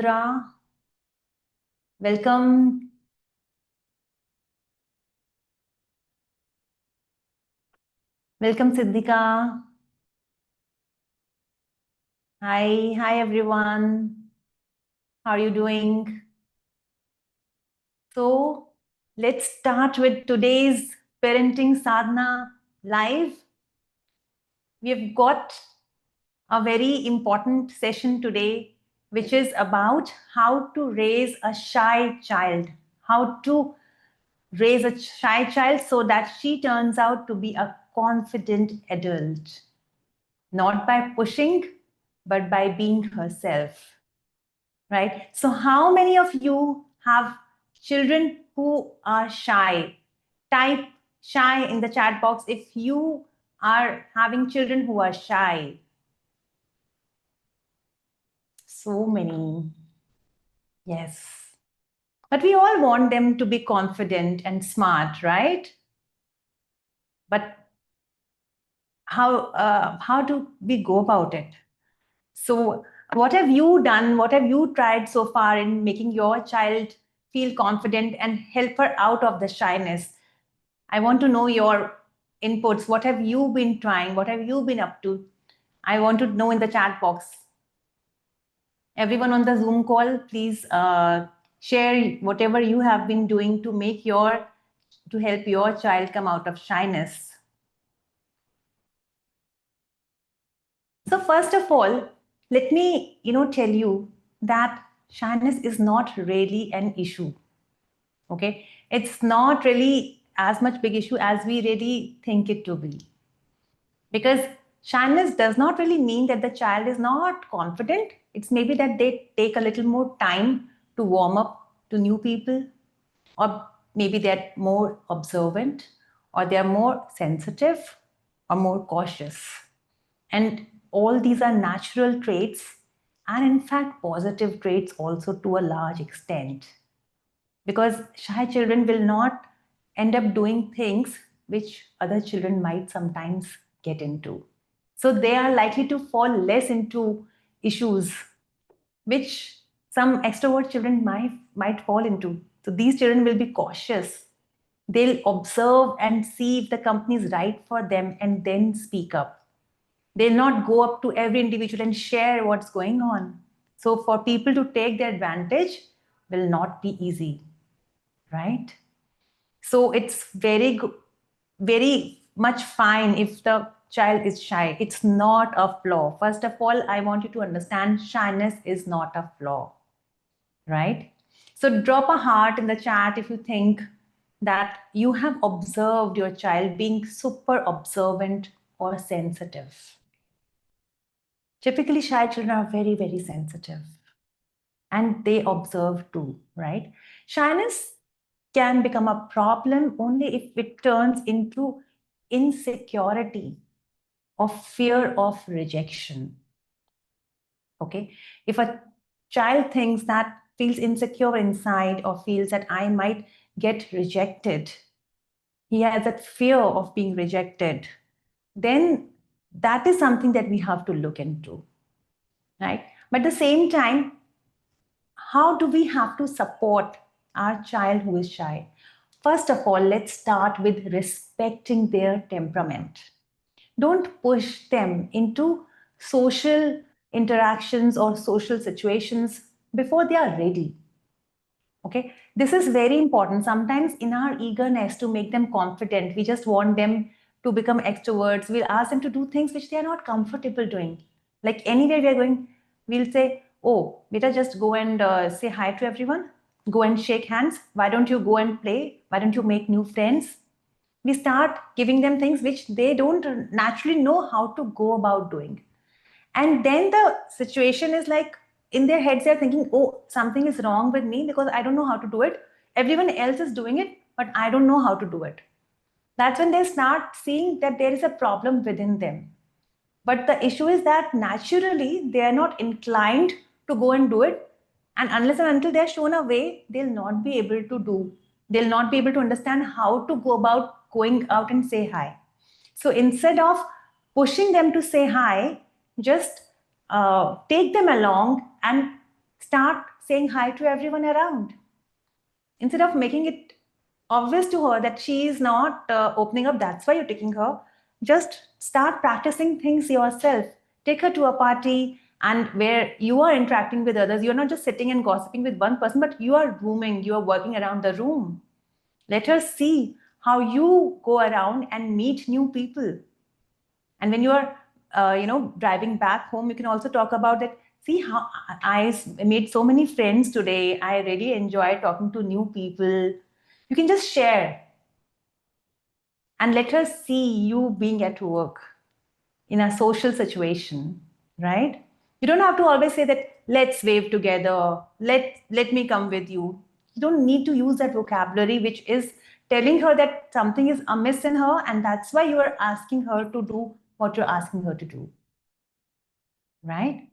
Chandra. Welcome. Welcome, Siddhika. Hi everyone. How are you doing? So let's start with today's Parenting Sadhana live. We've got a very important session today, which is about how to raise a shy child, how to raise a shy child so that she turns out to be a confident adult, not by pushing, but by being herself, right? So how many of you have children who are shy? Type shy in the chat box if you are having children who are shy. So many. Yes. But we all want them to be confident and smart, right? But how do we go about it? So what have you done? What have you tried so far in making your child feel confident and help her out of the shyness? I want to know your inputs. What have you been trying? What have you been up to? I want to know in the chat box. Everyone on the Zoom call, please share whatever you have been doing to help your child come out of shyness. So first of all, let me tell you that shyness is not really an issue. Okay, it's not really as much big issue as we really think it to be. Because shyness does not really mean that the child is not confident. It's maybe that they take a little more time to warm up to new people, or maybe they're more observant, or they're more sensitive, or more cautious. And all these are natural traits, and in fact, positive traits also to a large extent. Because shy children will not end up doing things which other children might sometimes get into. So they are likely to fall less into issues which some extrovert children might fall into. So these children will be cautious. They'll observe and see if the company is right for them and then speak up. They'll not go up to every individual and share what's going on. So for people to take their advantage will not be easy, right? So it's very much fine if the child is shy. It's not a flaw. First of all, I want you to understand shyness is not a flaw, right? So drop a heart in the chat if you think that you have observed your child being super observant or sensitive. Typically, shy children are very sensitive and they observe too, right? Shyness can become a problem only if it turns into insecurity or fear of rejection. Okay, if a child thinks that feels insecure inside or feels that I might get rejected, he has that fear of being rejected, then that is something that we have to look into, right? But at the same time, how do we have to support our child who is shy? First of all, let's start with respecting their temperament. Don't push them into social interactions or social situations before they are ready. Okay, this is very important. Sometimes in our eagerness to make them confident, we just want them to become extroverts. We'll ask them to do things which they are not comfortable doing. Like anywhere we are going, we'll say, oh, beta, just go and say hi to everyone. Go and shake hands. Why don't you go and play? Why don't you make new friends? We start giving them things which they don't naturally know how to go about doing. And then the situation is like, in their heads, they're thinking, oh, something is wrong with me because I don't know how to do it. Everyone else is doing it, but I don't know how to do it. That's when they start seeing that there is a problem within them. But the issue is that naturally, they are not inclined to go and do it. And unless and until they're shown a way, they'll not be able to do. They'll not be able to understand how to go about going out and say hi. So instead of pushing them to say hi, just take them along and start saying hi to everyone around. Instead of making it obvious to her that she is not opening up, that's why you're taking her, just start practicing things yourself. Take her to a party and where you are interacting with others. You're not just sitting and gossiping with one person, but you are rooming, you are working around the room. Let her see how you go around and meet new people. And when you are driving back home, you can also talk about that. See how I made so many friends today. I really enjoy talking to new people. You can just share and let her see you being at work in a social situation, right? You don't have to always say that, let's wave together, let me come with you. You don't need to use that vocabulary which is telling her that something is amiss in her, and that's why you are asking her to do what you're asking her to do, right?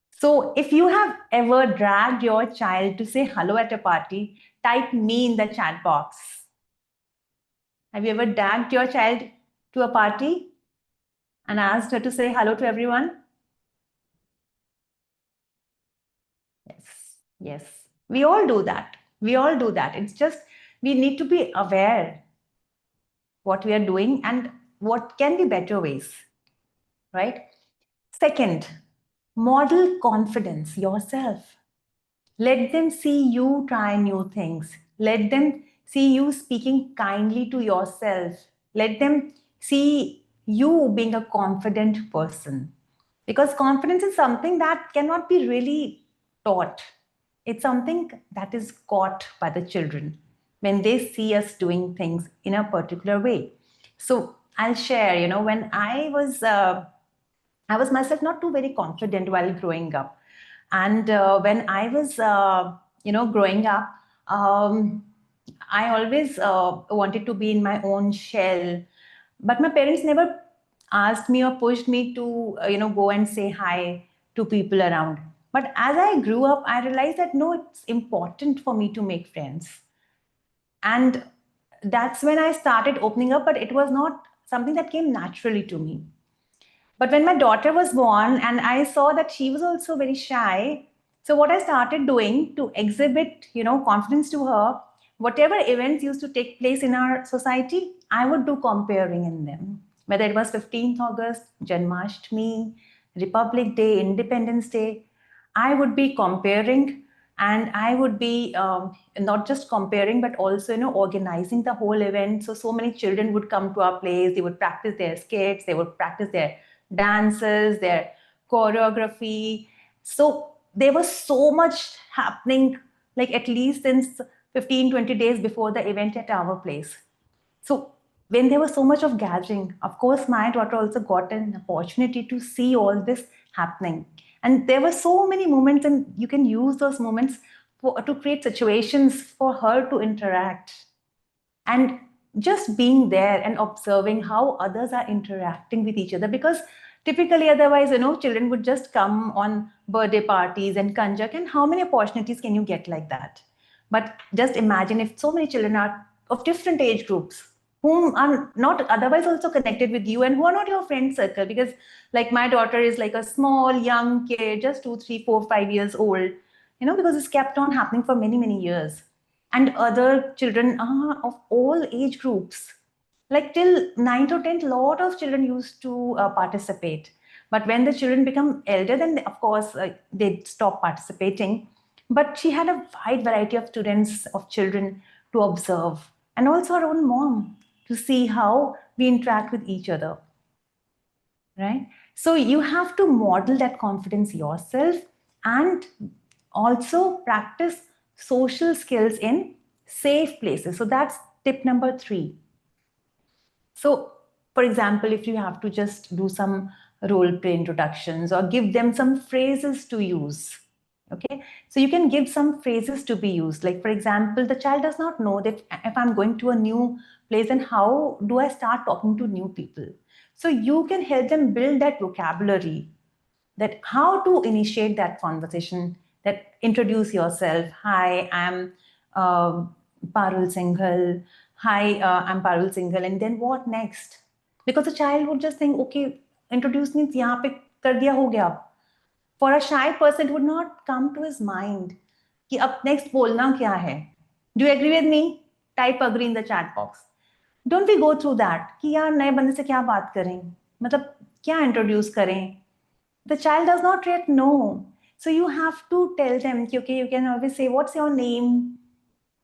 So if you have ever dragged your child to say hello at a party, type me in the chat box. Have you ever dragged your child to a party and asked her to say hello to everyone? Yes, yes. We all do that. We all do that. It's just we need to be aware what we are doing and what can be better ways, right? Second, model confidence yourself. Let them see you try new things. Let them see you speaking kindly to yourself. Let them see you being a confident person. Because confidence is something that cannot be really taught. It's something that is caught by the children when they see us doing things in a particular way. So I'll share, when I was myself not too very confident while growing up. And when I was, growing up, I always wanted to be in my own shell. But my parents never asked me or pushed me to, go and say hi to people around. But as I grew up, I realized that no, it's important for me to make friends. And that's when I started opening up, but it was not something that came naturally to me. But when my daughter was born and I saw that she was also very shy, so what I started doing to exhibit, confidence to her, whatever events used to take place in our society, I would do comparing in them. Whether it was 15th August, Janmashtami, Republic Day, Independence Day, I would be comparing, and I would be not just comparing but also organizing the whole event. So many children would come to our place. They would practice their skits, they would practice their dances, their choreography. So there was so much happening, like at least since 15-20 days before the event at our place. So when there was so much of gathering, of course, my daughter also got an opportunity to see all this happening. And there were so many moments, and you can use those moments to create situations for her to interact. And just being there and observing how others are interacting with each other, because typically otherwise children would just come on birthday parties and kanjak, and how many opportunities can you get like that? But just imagine if so many children are of different age groups whom are not otherwise also connected with you and who are not your friend circle, because like my daughter is like a small young kid, just 2 3 4 5 years old, because it's kept on happening for many many years. And other children are of all age groups, like till 9th or 10th, lot of children used to participate. But when the children become elder, then of course they stop participating. But she had a wide variety of students, of children to observe, and also her own mom to see how we interact with each other, right? So you have to model that confidence yourself and also practice social skills in safe places. So that's tip number 3. So, for example, if you have to just do some role play introductions or give them some phrases to use, okay? So you can give some phrases to be used. Like, for example, the child does not know that if I'm going to a new place, then how do I start talking to new people? So you can help them build that vocabulary, that how to initiate that conversation, that introduce yourself. Hi, I'm uh, Parul Singhal. Hi, I'm Parul Singhal. And then what next? Because the child would just think, okay, introduce means यहाँ पे कर दिया हो गया. For a shy person, it would not come to his mind कि अब next बोलना क्या है. Do you agree with me? Type agree in the chat box. Don't we go through that कि यार नए बंदे से क्या बात करें, मतलब क्या introduce करें. The child does not yet know. So you have to tell them, okay, you can always say, what's your name?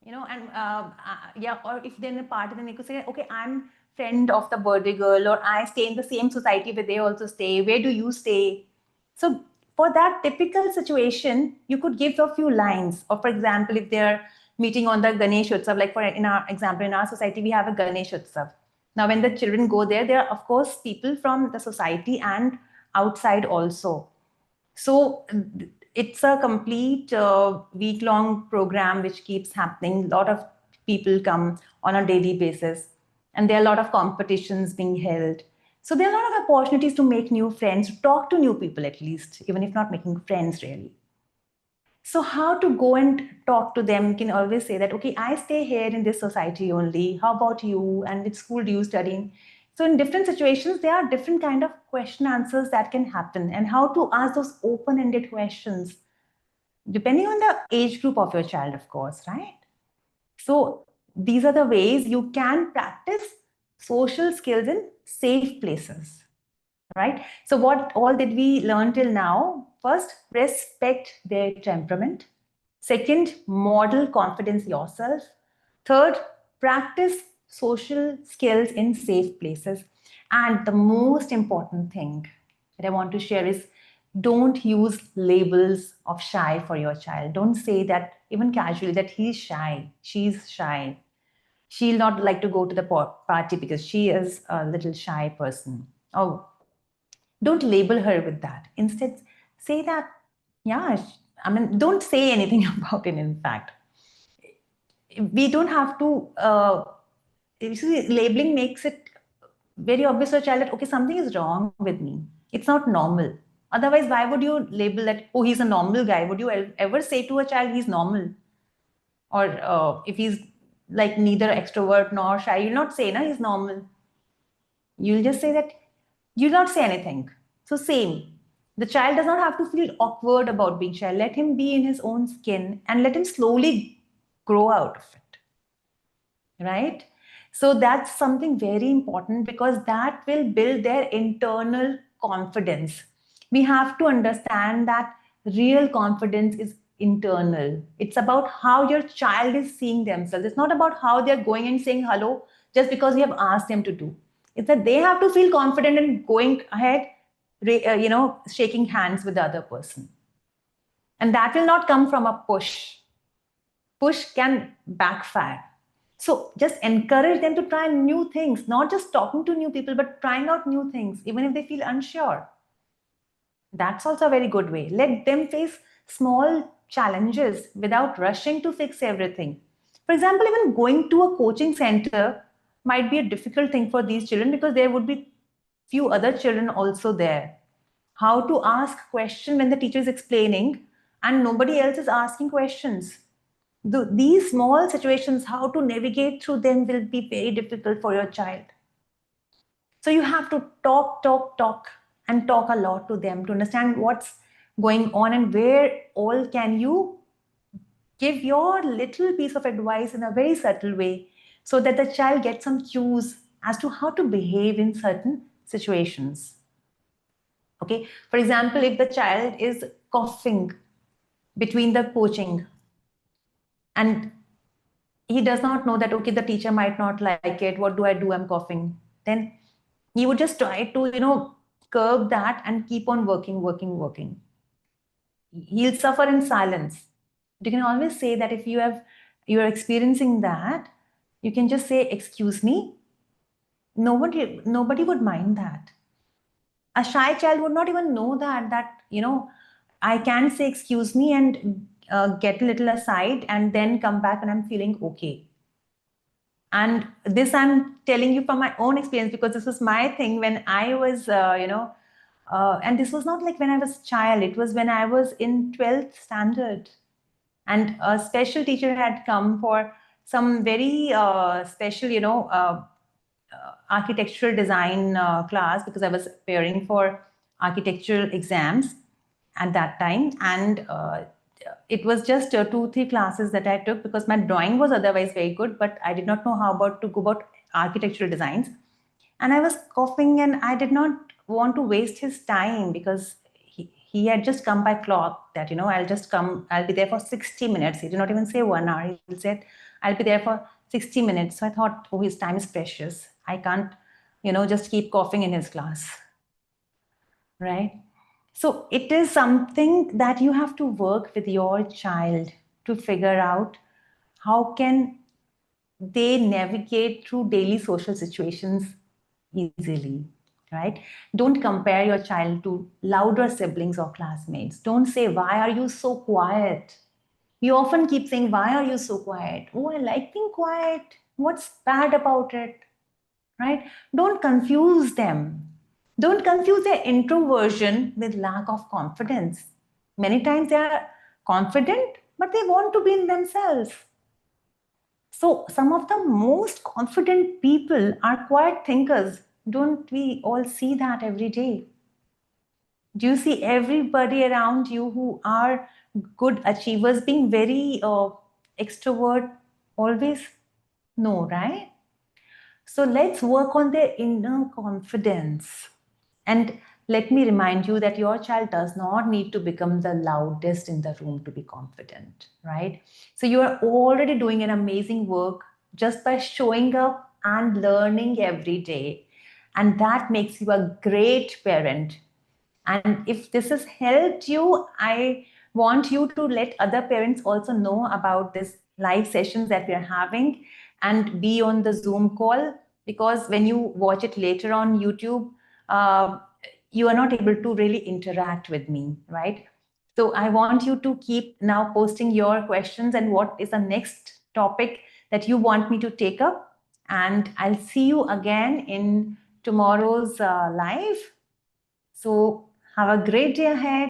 And yeah, or if they're in a party, then they could say, okay, I'm friend of the birthday girl, or I stay in the same society where they also stay. Where do you stay? So for that typical situation, you could give a few lines. Or for example, if they're meeting on the Ganesh Utsav, like in our example, in our society, we have a Ganesh Utsav. Now, when the children go there, there are, of course, people from the society and outside also. So it's a complete week-long program which keeps happening. A lot of people come on a daily basis, and there are a lot of competitions being held. So there are a lot of opportunities to make new friends, talk to new people at least, even if not making friends really. So how to go and talk to them? You can always say that, okay, I stay here in this society only. How about you? And which school do you study in? So in different situations, there are different kind of question answers that can happen, and how to ask those open-ended questions, depending on the age group of your child, of course, right? So these are the ways you can practice social skills in safe places, right? So what all did we learn till now? First, respect their temperament. Second, model confidence yourself. Third, practice social skills in safe places. And the most important thing that I want to share is don't use labels of shy for your child. Don't say that even casually that he's shy, she's shy. She'll not like to go to the party because she is a little shy person. Oh, don't label her with that. Instead, say that, yeah, I mean, don't say anything about it, in fact. We don't have to, you see, labeling makes it very obvious to a child that, okay, something is wrong with me. It's not normal. Otherwise, why would you label that, oh, he's a normal guy? Would you ever say to a child, he's normal? Or if he's like neither extrovert nor shy, you'll not say, no, he's normal. You'll just say that you'll not say anything. So same. The child does not have to feel awkward about being shy. Let him be in his own skin and let him slowly grow out of it. Right? So that's something very important because that will build their internal confidence. We have to understand that real confidence is internal. It's about how your child is seeing themselves. It's not about how they're going and saying hello just because you have asked them to do. It's that they have to feel confident in going ahead, shaking hands with the other person. And that will not come from a push. Push can backfire. So just encourage them to try new things, not just talking to new people, but trying out new things, even if they feel unsure. That's also a very good way. Let them face small challenges without rushing to fix everything. For example, even going to a coaching center might be a difficult thing for these children because there would be few other children also there. How to ask question when the teacher is explaining and nobody else is asking questions. These small situations, how to navigate through them will be very difficult for your child. So you have to talk, and talk a lot to them to understand what's going on and where all can you give your little piece of advice in a very subtle way so that the child gets some cues as to how to behave in certain situations. Okay, for example, if the child is coughing between the coaching and he does not know that, okay, the teacher might not like it, what do I do, I'm coughing, then he would just try to curb that and keep on working. He'll suffer in silence. You can always say that if you're experiencing that, you can just say, excuse me. Nobody would mind that. A shy child would not even know that I can say excuse me and get a little aside and then come back and I'm feeling okay. And this I'm telling you from my own experience because this was my thing when I was, and this was not like when I was a child. It was when I was in 12th standard. And a special teacher had come for some very special, architectural design class because I was preparing for architectural exams. at that time, and it was just 2-3 classes that I took because my drawing was otherwise very good, but I did not know how about to go about architectural designs. And I was coughing, and I did not want to waste his time because he had just come by clock that, I'll be there for 60 minutes. He did not even say 1 hour. He said, I'll be there for 60 minutes. So I thought, oh, his time is precious. I can't, just keep coughing in his class. Right? So it is something that you have to work with your child to figure out how can they navigate through daily social situations easily, right? Don't compare your child to louder siblings or classmates. Don't say, why are you so quiet? You often keep saying, why are you so quiet? Oh, I like being quiet. What's bad about it? Right? Don't confuse them. Don't confuse their introversion with lack of confidence. Many times they are confident, but they want to be in themselves. So some of the most confident people are quiet thinkers. Don't we all see that every day? Do you see everybody around you who are good achievers being very extrovert always? No, right? So let's work on their inner confidence. And let me remind you that your child does not need to become the loudest in the room to be confident, right? So you are already doing an amazing work just by showing up and learning every day. And that makes you a great parent. And if this has helped you, I want you to let other parents also know about this live sessions that we are having and be on the Zoom call, because when you watch it later on YouTube, uh, you are not able to really interact with me, right? So I want you to keep now posting your questions and what is the next topic that you want me to take up. And I'll see you again in tomorrow's live. So have a great day ahead.